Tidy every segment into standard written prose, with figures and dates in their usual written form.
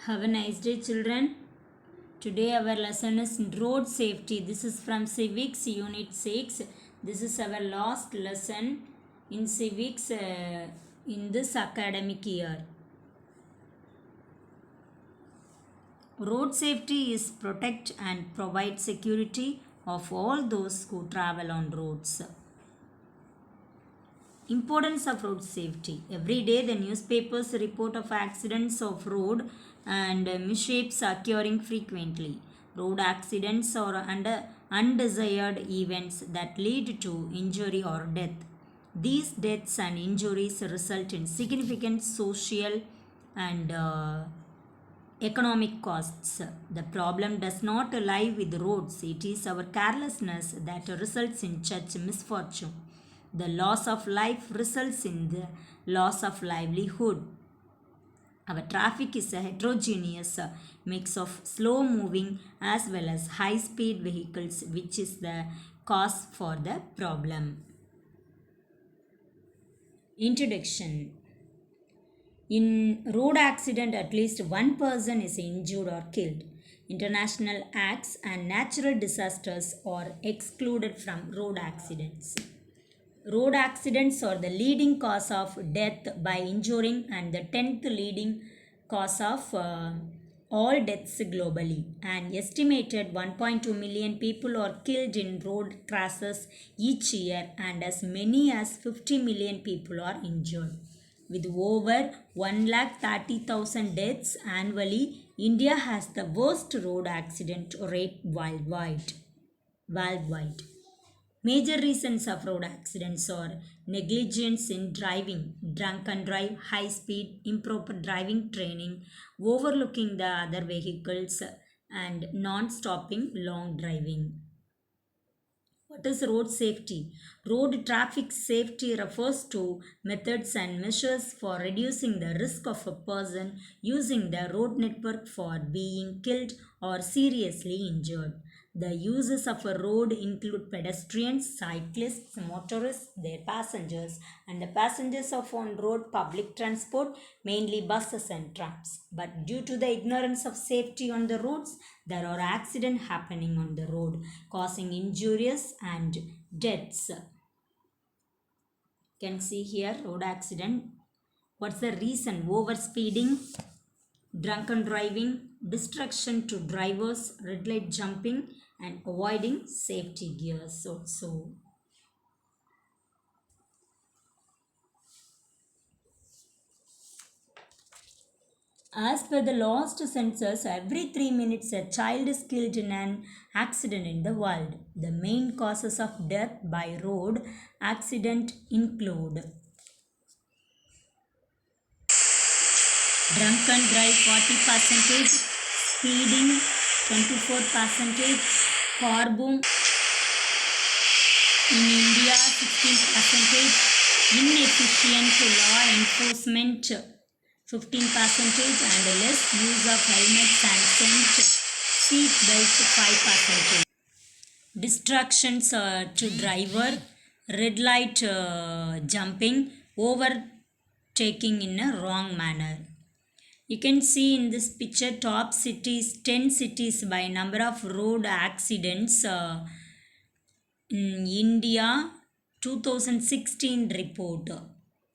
Have a nice day, children. Today, our lesson is road safety. This is from Civics Unit 6. This is our last lesson in Civics in this academic year. Road safety is protect and provide security of all those who travel on roads. Importance of road safety. Every day the newspapers report of accidents of road and mishaps occurring frequently. Road accidents are undesired events that lead to injury or death. These deaths and injuries result in significant social and economic costs. The problem does not lie with roads, it is our carelessness that results in such misfortune. The loss of life results in the loss of livelihood. Our traffic is a heterogeneous mix of slow moving as well as high speed vehicles, which is the cause for the problem. Introduction. In road accident, at least one person is injured or killed. International acts and natural disasters are excluded from road accidents. Road accidents are the leading cause of death by injuring and the 10th leading cause of all deaths globally. An estimated 1.2 million people are killed in road crashes each year and as many as 50 million people are injured. With over 130,000 deaths annually, India has the worst road accident rate worldwide. Major reasons of road accidents are negligence in driving, drunken drive, high speed, improper driving training, overlooking the other vehicles, and non-stopping long driving. What is road safety? Road traffic safety refers to methods and measures for reducing the risk of a person using the road network for being killed or seriously injured. The uses of a road include pedestrians, cyclists, motorists, their passengers, and the passengers of on-road public transport, mainly buses and trams. But due to the ignorance of safety on the roads, there are accidents happening on the road, causing injuries and deaths. You can see here road accident. What's the reason? Overspeeding, drunken driving, distraction to drivers, red light jumping, and avoiding safety gears also. As per the last census, every 3 minutes a child is killed in an accident in the world. The main causes of death by road accident include drunken drive 40%, speeding 24%, car boom in India 16%, inefficient law enforcement 15%, and less use of helmets and seat belts 5%. Distractions to driver, red light jumping, overtaking in a wrong manner. You can see in this picture top cities, 10 cities by number of road accidents in India 2016 report.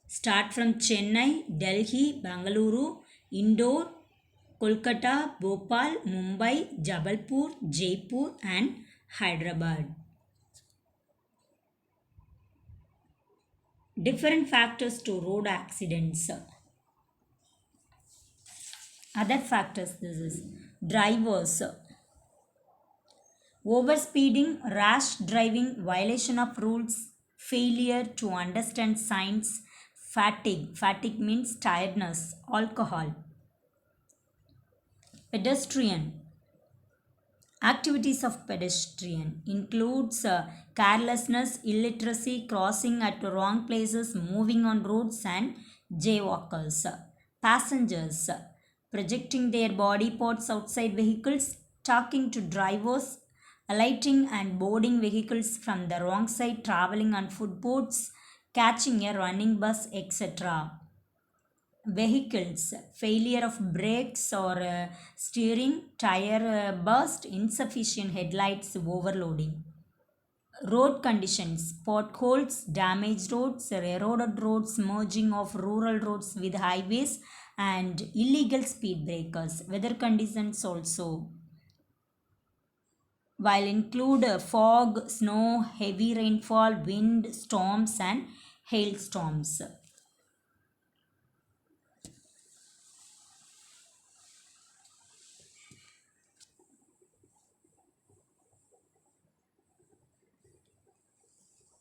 Start from Chennai, Delhi, Bangalore, Indore, Kolkata, Bhopal, Mumbai, Jabalpur, Jaipur and Hyderabad. Different factors to road accidents. Other factors, this is drivers, overspeeding, rash driving, violation of rules, failure to understand signs, fatigue. Fatigue means tiredness, alcohol. Pedestrian. Activities of pedestrian includes carelessness, illiteracy, crossing at wrong places, moving on roads and jaywalkers. Passengers projecting their body parts outside vehicles, talking to drivers, alighting and boarding vehicles from the wrong side, traveling on footboats, catching a running bus, etc. vehicles, failure of brakes or steering, tire burst, insufficient headlights, overloading. Road conditions, potholes, damaged roads, eroded roads, merging of rural roads with highways, and illegal speed breakers. Weather conditions also, while include fog, snow, heavy rainfall, wind, storms, and hailstorms.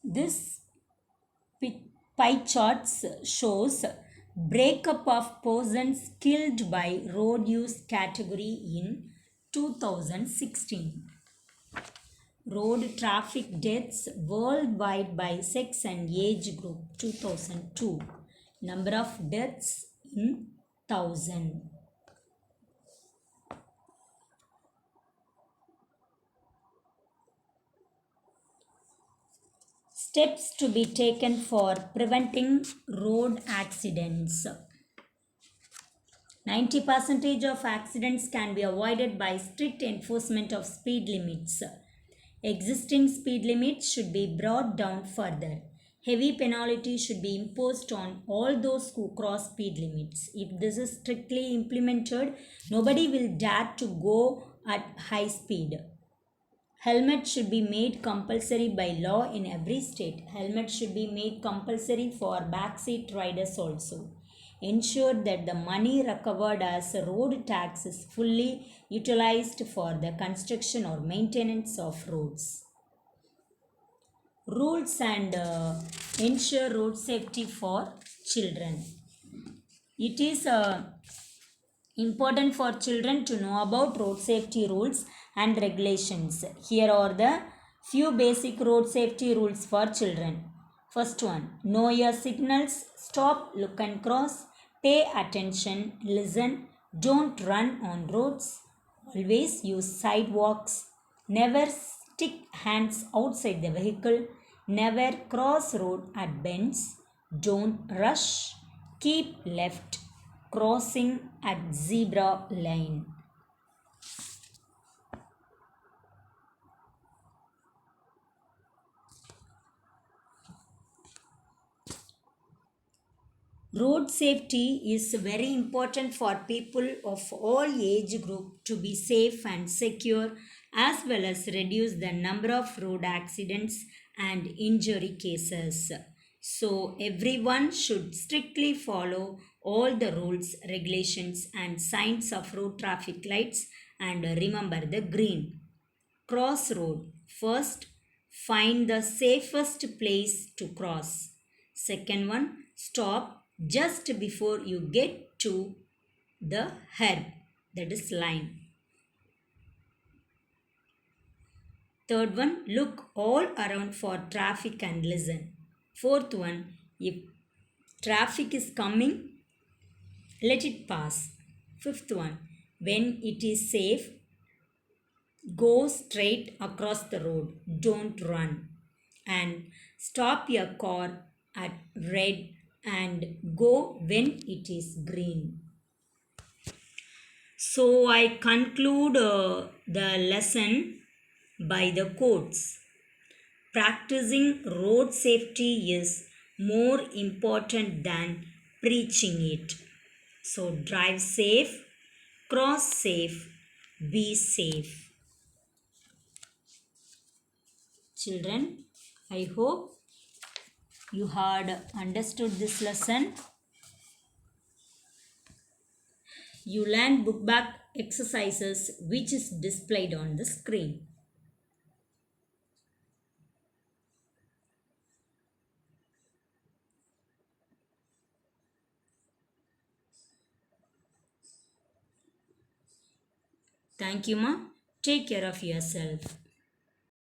This pie charts shows breakup of persons killed by road use category in 2016. Road traffic deaths worldwide by sex and age group 2002. Number of deaths in 1000. Steps to be taken for preventing road accidents. 90% of accidents can be avoided by strict enforcement of speed limits. Existing speed limits should be brought down further. Heavy penalties should be imposed on all those who cross speed limits. If this is strictly implemented, nobody will dare to go at high speed. Helmet should be made compulsory by law in every state. Helmet should be made compulsory for backseat riders also. Ensure that the money recovered as road tax is fully utilized for the construction or maintenance of roads. Rules and ensure road safety for children. It is important for children to know about road safety rules and regulations. Here are the few basic road safety rules for children. First one, know your signals, stop, look and cross, pay attention, listen, don't run on roads, always use sidewalks, never stick hands outside the vehicle, never cross road at bends, don't rush, keep left, crossing at zebra lane. Road safety is very important for people of all age group to be safe and secure, as well as reduce the number of road accidents and injury cases. So everyone should strictly follow all the rules, regulations and signs of road traffic lights and remember the green. Cross road. First, find the safest place to cross. Second one, stop just before you get to the herb, that is line. Third one, look all around for traffic and listen. Fourth one, if traffic is coming, let it pass. Fifth one, when it is safe, go straight across the road, don't run. And stop your car at red and go when it is green. So I conclude the lesson by the quotes. Practicing road safety is more important than preaching it. So drive safe, cross safe, be safe. Children, I hope you had understood this lesson. You learned book back exercises which is displayed on the screen. Thank you, ma. Take care of yourself.